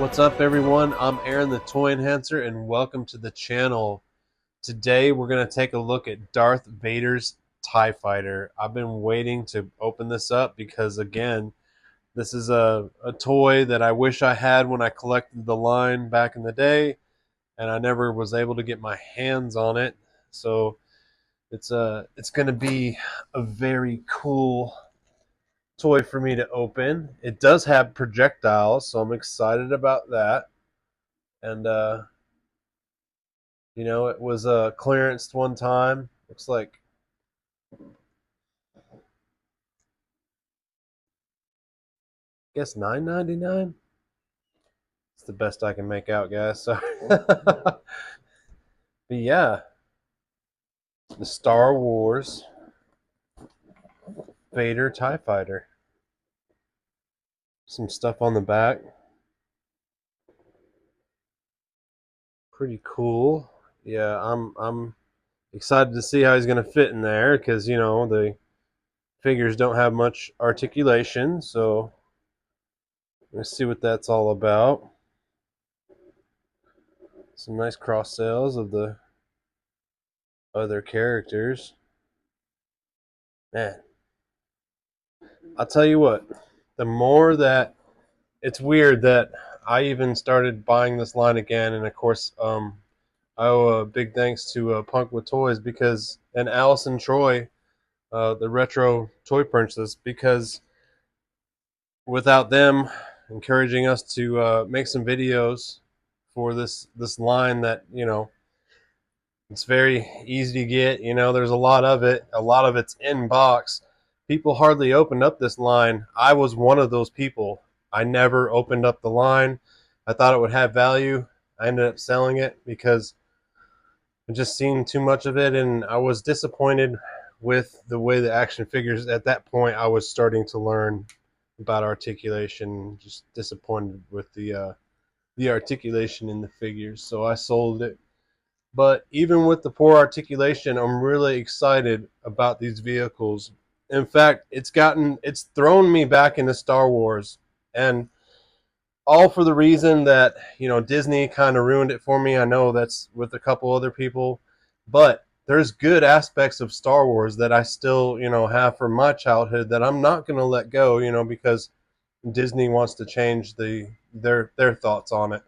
What's up, everyone? I'm Aaron the Toy Enhancer, and welcome to the channel. Today we're going to take a look at Darth Vader's TIE Fighter. I've been waiting to open this up because, again, this is a toy that I wish I had when I collected the line back in the day, and I never was able to get my hands on it. So it's going to be a very cool toy for me to open. It does have projectiles, so I'm excited about that. And you know, it was clearanced one time. Looks like, I guess, $9.99. It's the best I can make out, guys. So, but yeah, the Star Wars Vader TIE Fighter. Some stuff on the back. Pretty cool. Yeah, I'm excited to see how he's gonna fit in there because you know the figures don't have much articulation. So let's see what that's all about. Some nice cross sales of the other characters. Man, I'll tell you what, the more that it's weird that I even started buying this line again, and of course, I owe a big thanks to Punk with Toys because and Allison Troy, the retro toy princess, because without them encouraging us to make some videos for this line that you know it's very easy to get. You know, there's a lot of it. A lot of it's in box. People hardly opened up this line. I was one of those people. I never opened up the line. I thought it would have value. I ended up selling it because I just seen too much of it, and I was disappointed with the way the action figures. At that point, I was starting to learn about articulation. Just disappointed with the articulation in the figures, so I sold it. But even with the poor articulation, I'm really excited about these vehicles. In fact, it's thrown me back into Star Wars, and all for the reason that, you know, Disney kind of ruined it for me. I know that's with a couple other people, but there's good aspects of Star Wars that I still, you know, have from my childhood that I'm not going to let go, you know, because Disney wants to change their thoughts on it.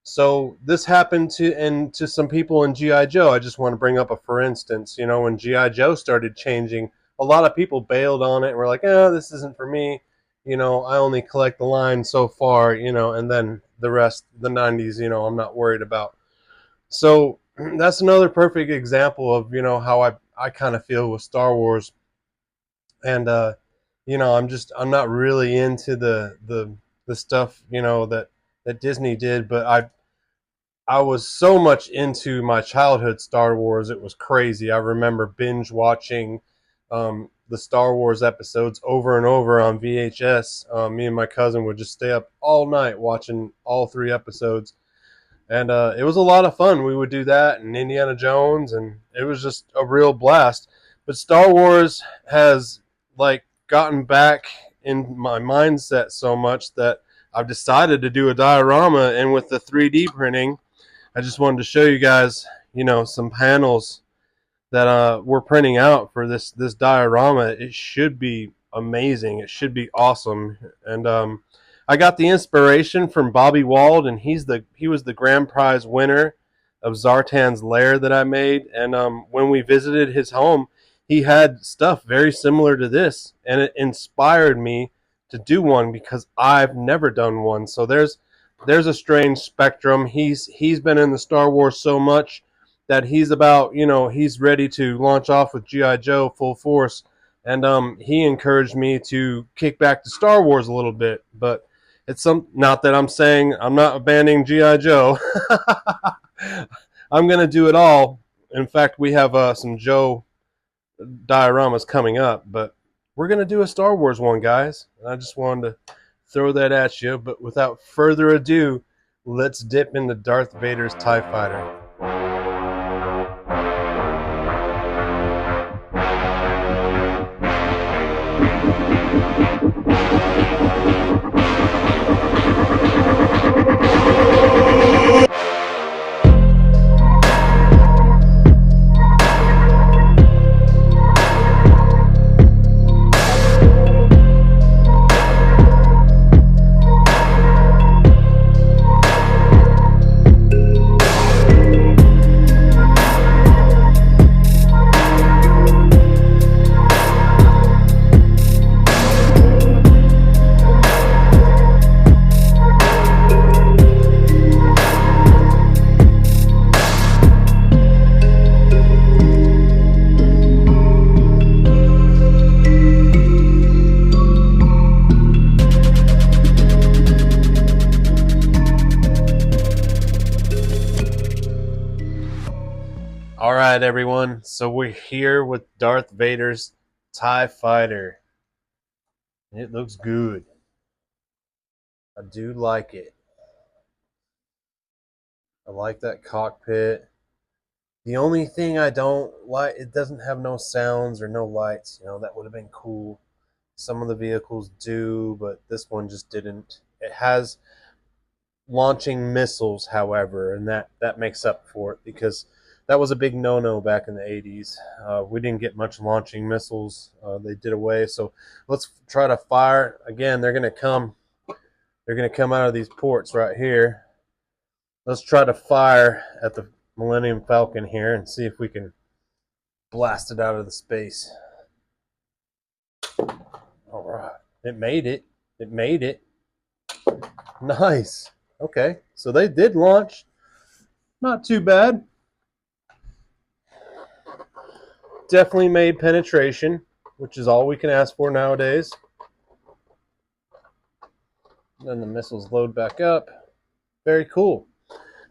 So this happened to some people in GI Joe. I just want to bring up a for instance. You know, when GI Joe started changing, a lot of people bailed on it and were like, "Oh, this isn't for me." You know, I only collect the line so far. You know, and then the rest, the '90s. You know, I'm not worried about. So that's another perfect example of how I kind of feel with Star Wars. And you know, I'm not really into the stuff that Disney did, but I was so much into my childhood Star Wars, it was crazy. I remember binge watching the Star Wars episodes over and over on VHS. Me and my cousin would just stay up all night watching all three episodes. And it was a lot of fun. We would do that and Indiana Jones, and it was just a real blast. But Star Wars has like gotten back in my mindset so much that I've decided to do a diorama, and with the 3D printing, I just wanted to show you guys, you know, some panels that we're printing out for this diorama. It should be amazing. It should be awesome. And I got the inspiration from Bobby Wald, and he was the grand prize winner of Zartan's Lair that I made. And when we visited his home, he had stuff very similar to this, and it inspired me to do one because I've never done one. So there's a strange spectrum. He's been in the Star Wars so much that he's about, you know, he's ready to launch off with GI Joe full force, and he encouraged me to kick back to Star Wars a little bit. But it's not that I'm saying I'm not abandoning GI Joe. I'm gonna do it all. In fact, we have some Joe dioramas coming up, but we're gonna do a Star Wars one, guys. I just wanted to throw that at you, but without further ado, let's dip into Darth Vader's TIE Fighter. right, everyone. So we're here with Darth Vader's TIE Fighter. It looks good. I do like it. I like that cockpit. The only thing I don't like, it doesn't have no sounds or no lights. That would have been cool. Some of the vehicles do, but this one just didn't. It has launching missiles, however, and that makes up for it because that was a big no-no back in the 80s. We didn't get much launching missiles. They did away. So let's try to fire again. They're gonna come. They're gonna come out of these ports right here. Let's try to fire at the Millennium Falcon here and see if we can blast it out of the space. All right, it made it. It made it. Nice. Okay, so they did launch. Not too bad. Definitely made penetration, which is all we can ask for nowadays. Then the missiles load back up. Very cool.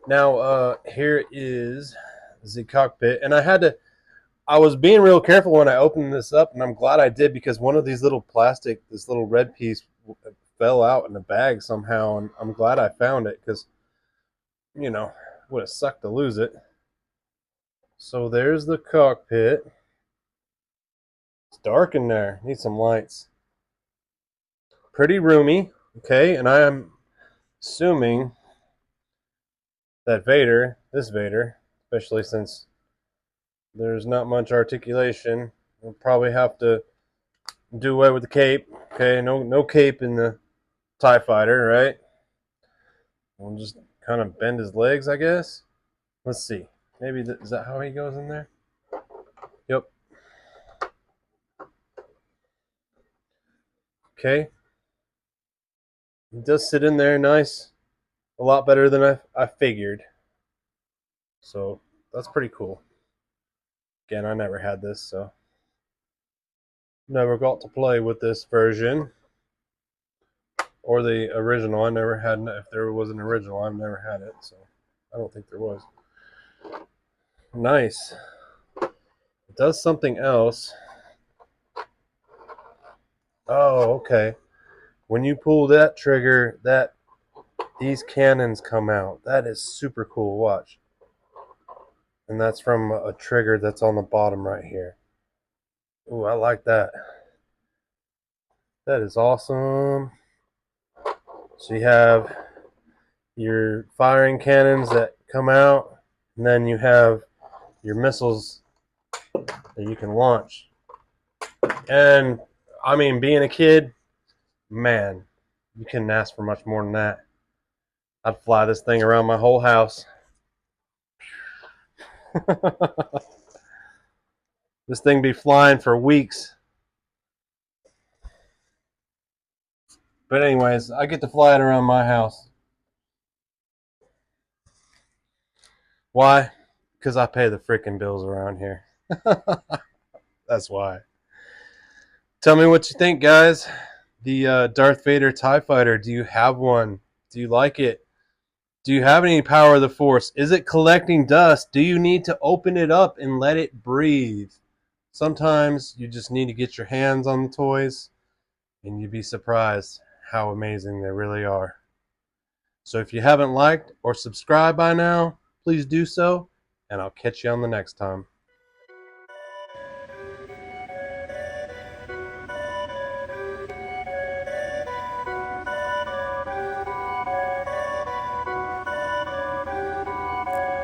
Now, here is the cockpit, and I was being real careful when I opened this up, and I'm glad I did because one of these little this little red piece fell out in the bag somehow, and I'm glad I found it because, would have sucked to lose it. So there's the cockpit. It's dark in there. Need some lights. Pretty roomy. Okay, and I am assuming that this Vader, especially since there's not much articulation, we'll probably have to do away with the cape. Okay, no cape in the TIE Fighter, right? We'll just kind of bend his legs, I guess. Let's see. Maybe is that how he goes in there? Yep. Okay. He does sit in there nice. A lot better than I figured. So that's pretty cool. Again, I never had this, so never got to play with this version. Or the original. I never had. If there was an original, I've never had it, so I don't think there was. Nice. It does something else. Oh, okay. When you pull that trigger, these cannons come out. That is super cool. Watch. And that's from a trigger that's on the bottom right here. Ooh, I like that. That is awesome. So you have your firing cannons that come out, and then you have your missiles that you can launch. And I mean, being a kid, man, you couldn't ask for much more than that. I'd fly this thing around my whole house. This thing be flying for weeks. But anyways, I get to fly it around my house. Why? Because I pay the freaking bills around here. That's why. Tell me what you think, guys. The Darth Vader TIE Fighter, do you have one? Do you like it? Do you have any power of the Force? Is it collecting dust? Do you need to open it up and let it breathe? Sometimes you just need to get your hands on the toys, and you'd be surprised how amazing they really are. So if you haven't liked or subscribed by now, please do so, and I'll catch you on the next time.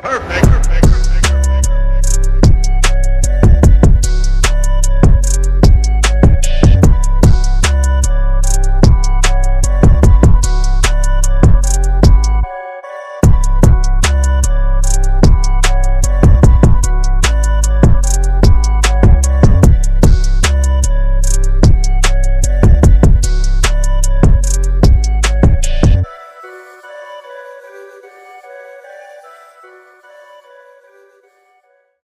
Perfect.